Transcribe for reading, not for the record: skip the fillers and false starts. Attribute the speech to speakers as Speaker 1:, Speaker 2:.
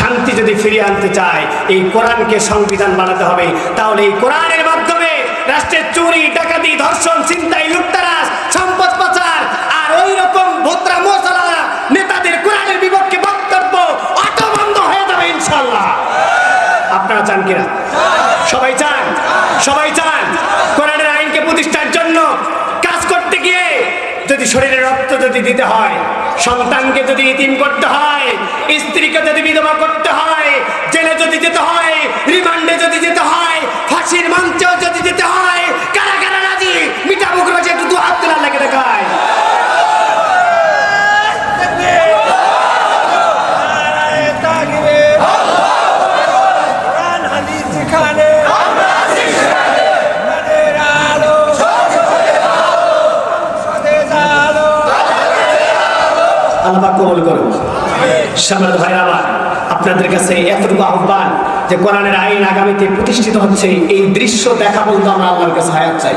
Speaker 1: শান্তি যদি ফিরিয়ে আনতে চায় এই কোরআনকে সংবিধান বানাতে হবে। তাহলে এই কোরআনের মাধ্যমে রাষ্ট্রের চুরি, ডাকাতি, ধর্ষণ, ছিনতাই, লুটতরাজ, সম্পদ পাচার আর ওই রকম ভোত্রা মশলা নেতাদের কোরআনের বিপক্ষে বক্তব্য অটো বন্ধ হয়ে যাবে ইনশাআল্লাহ। আপনারা চান কিনা? সবাই চান? সবাই চান কোরআনের আইনকে প্রতিষ্ঠার জন্য কাজ করতে গিয়ে যদি শরীরে রক্ত যদি দিতে হয়, সন্তানকে যদি ইতিম করতে হয়, স্ত্রীকে যদি বিধবা করতে হয়, জেলে যদি যেতে হয়, রিমান্ডে যদি যেতে হয়, ফাঁসির মঞ্চেও যদি যেতে হয়, কারা কারা রাজি? মিঠা মুখ রয়েছে, একটু দু হাত তোলা লেগে দেখায়। আল্লাহ কবুল করুন। সম্মানিত ভাইরা আমার, আপনাদের কাছে এতটুকু আহ্বান যে কোরআনের আইন আগামীতে প্রতিষ্ঠিত হচ্ছে এই দৃশ্য দেখা বলতে আমরা আল্লাহর কাছে হায়াত চাই।